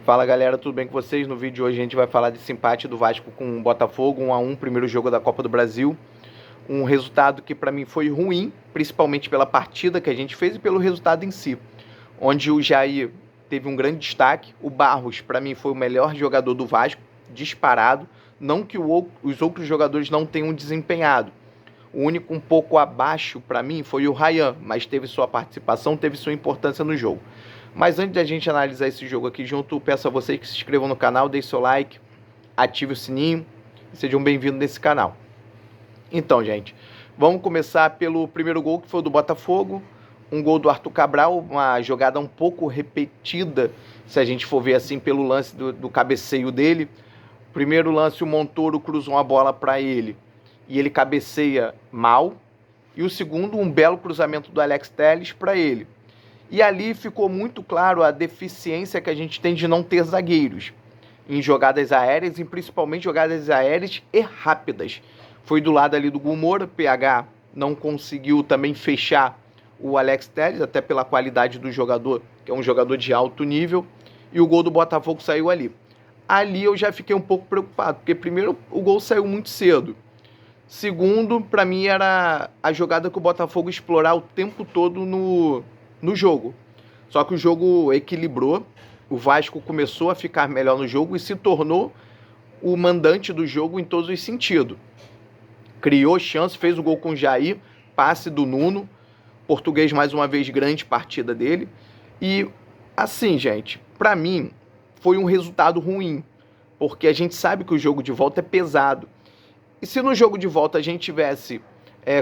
Fala galera, tudo bem com vocês? No vídeo de hoje a gente vai falar desse empate do Vasco com o Botafogo, 1-1, primeiro jogo da Copa do Brasil. Um resultado que para mim foi ruim, principalmente pela partida que a gente fez e pelo resultado em si. Onde o Jair teve um grande destaque, o Barros para mim foi o melhor jogador do Vasco, disparado. Não que os outros jogadores não tenham desempenhado. O único um pouco abaixo para mim foi o Ryan, mas teve sua participação, teve sua importância no jogo. Mas antes da gente analisar esse jogo aqui junto, peço a vocês que se inscrevam no canal, deixem seu like, ative o sininho e sejam bem-vindos nesse canal. Então, gente, vamos começar pelo primeiro gol, que foi o do Botafogo. Um gol do Arthur Cabral, uma jogada um pouco repetida, se a gente for ver assim pelo lance do cabeceio dele. Primeiro lance, o Montoro cruzou uma bola para ele e ele cabeceia mal. E o segundo, um belo cruzamento do Alex Telles para ele. E ali ficou muito claro a deficiência que a gente tem de não ter zagueiros em jogadas aéreas, e principalmente jogadas aéreas e rápidas. Foi do lado ali do Gumora, PH não conseguiu também fechar o Alex Telles, até pela qualidade do jogador, que é um jogador de alto nível, e o gol do Botafogo saiu ali. Ali eu já fiquei um pouco preocupado, porque primeiro o gol saiu muito cedo. Segundo, para mim era a jogada que o Botafogo explorar o tempo todo no jogo. Só que o jogo equilibrou, o Vasco começou a ficar melhor no jogo e se tornou o mandante do jogo em todos os sentidos. Criou chance, fez o gol com o Jair, passe do Nuno, português mais uma vez, grande partida dele. E assim, gente, para mim foi um resultado ruim, porque a gente sabe que o jogo de volta é pesado. E se no jogo de volta a gente tivesse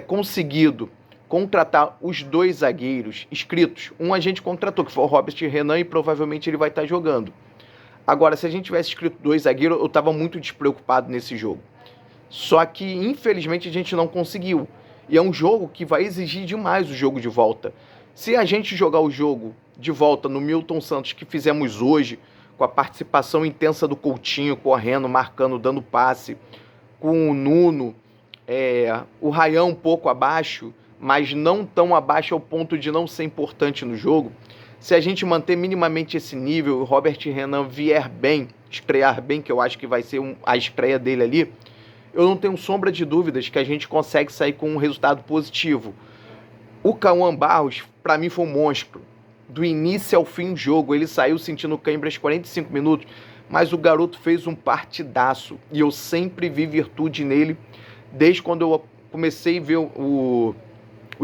conseguido contratar os dois zagueiros inscritos, um a gente contratou, que foi o Robert Renan, e provavelmente ele vai estar jogando. Agora, se a gente tivesse inscrito dois zagueiros, eu estava muito despreocupado nesse jogo. Só que, infelizmente, a gente não conseguiu. E é um jogo que vai exigir demais o jogo de volta. Se a gente jogar o jogo de volta no Milton Santos que fizemos hoje, com a participação intensa do Coutinho, correndo, marcando, dando passe, com o Nuno, o Ryan um pouco abaixo, mas não tão abaixo ao ponto de não ser importante no jogo. Se a gente manter minimamente esse nível, o Robert Renan vier bem, estrear bem, que eu acho que vai ser a estreia dele ali, eu não tenho sombra de dúvidas que a gente consegue sair com um resultado positivo. O Cauã Barros, para mim, foi um monstro. Do início ao fim do jogo, ele saiu sentindo cãibra aos 45 minutos, mas o garoto fez um partidaço e eu sempre vi virtude nele, desde quando eu comecei a ver o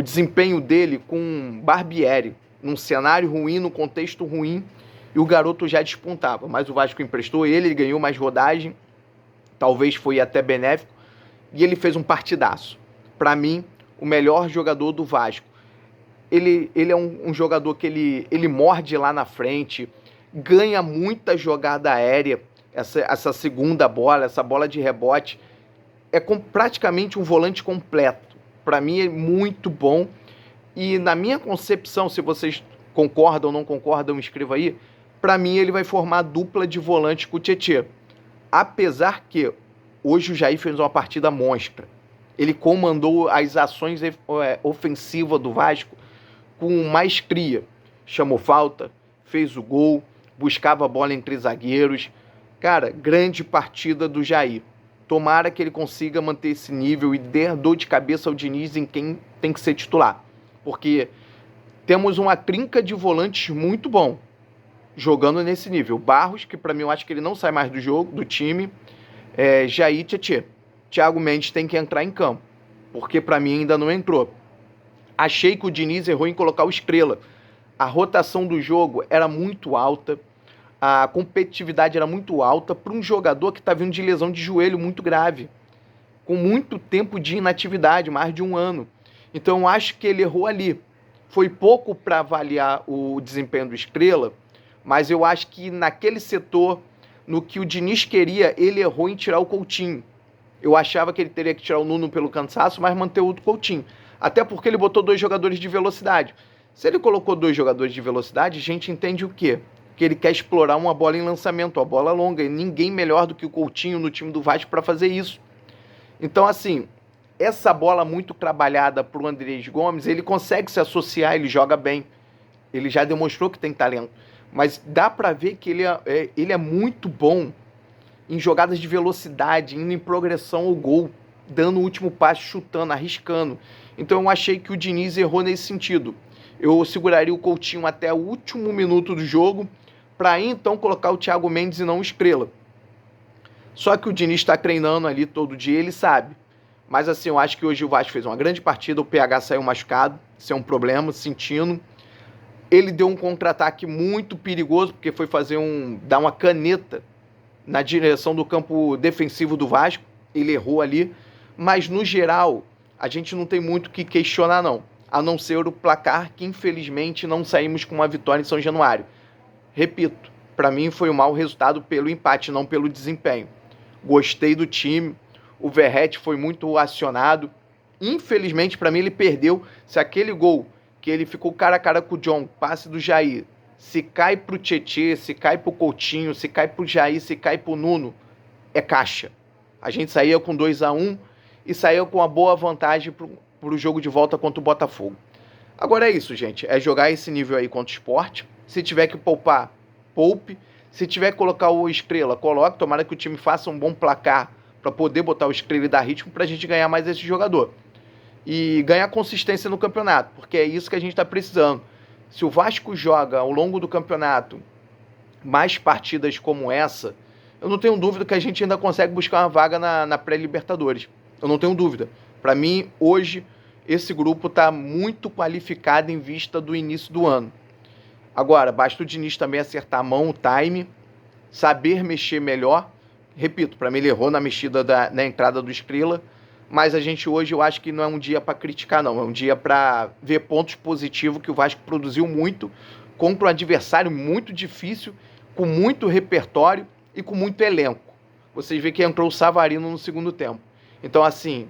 desempenho dele com Barbieri, num cenário ruim, num contexto ruim, e o garoto já despontava. Mas o Vasco emprestou ele ganhou mais rodagem, talvez foi até benéfico, e ele fez um partidaço. Para mim, o melhor jogador do Vasco. Ele é um jogador que ele morde lá na frente, ganha muita jogada aérea, essa segunda bola, essa bola de rebote, praticamente um volante completo. Para mim é muito bom, e na minha concepção, se vocês concordam ou não concordam, escreva aí, para mim ele vai formar a dupla de volante com o Tietê. Apesar que hoje o Jair fez uma partida monstra. Ele comandou as ações ofensivas do Vasco com maestria. Chamou falta, fez o gol, buscava a bola entre zagueiros. Cara, grande partida do Jair. Tomara que ele consiga manter esse nível e der dor de cabeça ao Diniz em quem tem que ser titular. Porque temos uma trinca de volantes muito bom jogando nesse nível. Barros, que para mim eu acho que ele não sai mais do jogo, do time. Jair, Tietê. Thiago Mendes tem que entrar em campo, porque para mim ainda não entrou. Achei que o Diniz errou em colocar o Estrela. A rotação do jogo era muito alta, a competitividade era muito alta para um jogador que está vindo de lesão de joelho muito grave, com muito tempo de inatividade, mais de um ano. Então eu acho que ele errou ali. Foi pouco para avaliar o desempenho do Estrela, mas eu acho que naquele setor, no que o Diniz queria, ele errou em tirar o Coutinho. Eu achava que ele teria que tirar o Nuno pelo cansaço, mas manter o Coutinho. Até porque ele botou dois jogadores de velocidade. Se ele colocou dois jogadores de velocidade, a gente entende o quê? Que ele quer explorar uma bola em lançamento, uma bola longa, e ninguém melhor do que o Coutinho no time do Vasco para fazer isso. Então, assim, essa bola muito trabalhada para o Andrés Gomes, ele consegue se associar, ele joga bem. Ele já demonstrou que tem talento. mas dá para ver que ele é muito bom em jogadas de velocidade, indo em progressão ao gol, dando o último passe, chutando, arriscando. Então eu achei que o Diniz errou nesse sentido. Eu seguraria o Coutinho até o último minuto do jogo, para aí então colocar o Thiago Mendes e não o Estrela. Só que o Diniz está treinando ali todo dia, ele sabe. Mas assim, eu acho que hoje o Vasco fez uma grande partida, o PH saiu machucado, isso é um problema, sentindo. Ele deu um contra-ataque muito perigoso, porque foi dar uma caneta na direção do campo defensivo do Vasco, ele errou ali, mas no geral, a gente não tem muito o que questionar não, a não ser o placar que infelizmente não saímos com uma vitória em São Januário. Repito, para mim foi um mau resultado pelo empate, não pelo desempenho. Gostei do time, o Verratti foi muito acionado, infelizmente para mim ele perdeu. Se aquele gol que ele ficou cara a cara com o John, passe do Jair, se cai pro Tietê, se cai pro Coutinho, se cai pro Jair, se cai pro Nuno, é caixa. A gente saía com 2-1 e saía com uma boa vantagem pro jogo de volta contra o Botafogo. Agora é isso, gente, é jogar esse nível aí contra o Sport. Se tiver que poupar, poupe. Se tiver que colocar o Estrela, coloque. Tomara que o time faça um bom placar para poder botar o Estrela e dar ritmo para a gente ganhar mais esse jogador. E ganhar consistência no campeonato, porque é isso que a gente está precisando. Se o Vasco joga ao longo do campeonato mais partidas como essa, eu não tenho dúvida que a gente ainda consegue buscar uma vaga na pré-Libertadores. Eu não tenho dúvida. Para mim, hoje, esse grupo está muito qualificado em vista do início do ano. Agora, basta o Diniz também acertar a mão, o time, saber mexer melhor. Repito, para mim ele errou na mexida na entrada do Estrela, mas a gente hoje, eu acho que não é um dia para criticar, não. É um dia para ver pontos positivos, que o Vasco produziu muito contra um adversário muito difícil, com muito repertório e com muito elenco. Vocês veem que entrou o Savarino no segundo tempo. Então, assim,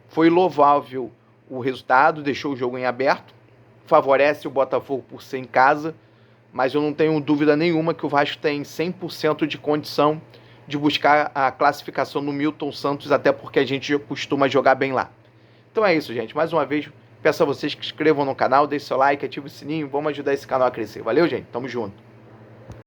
foi louvável o resultado, deixou o jogo em aberto, favorece o Botafogo por ser em casa, mas eu não tenho dúvida nenhuma que o Vasco tem 100% de condição de buscar a classificação no Milton Santos, até porque a gente costuma jogar bem lá. Então é isso, gente. Mais uma vez, peço a vocês que se inscrevam no canal, deixem seu like, ativem o sininho, vamos ajudar esse canal a crescer. Valeu, gente? Tamo junto.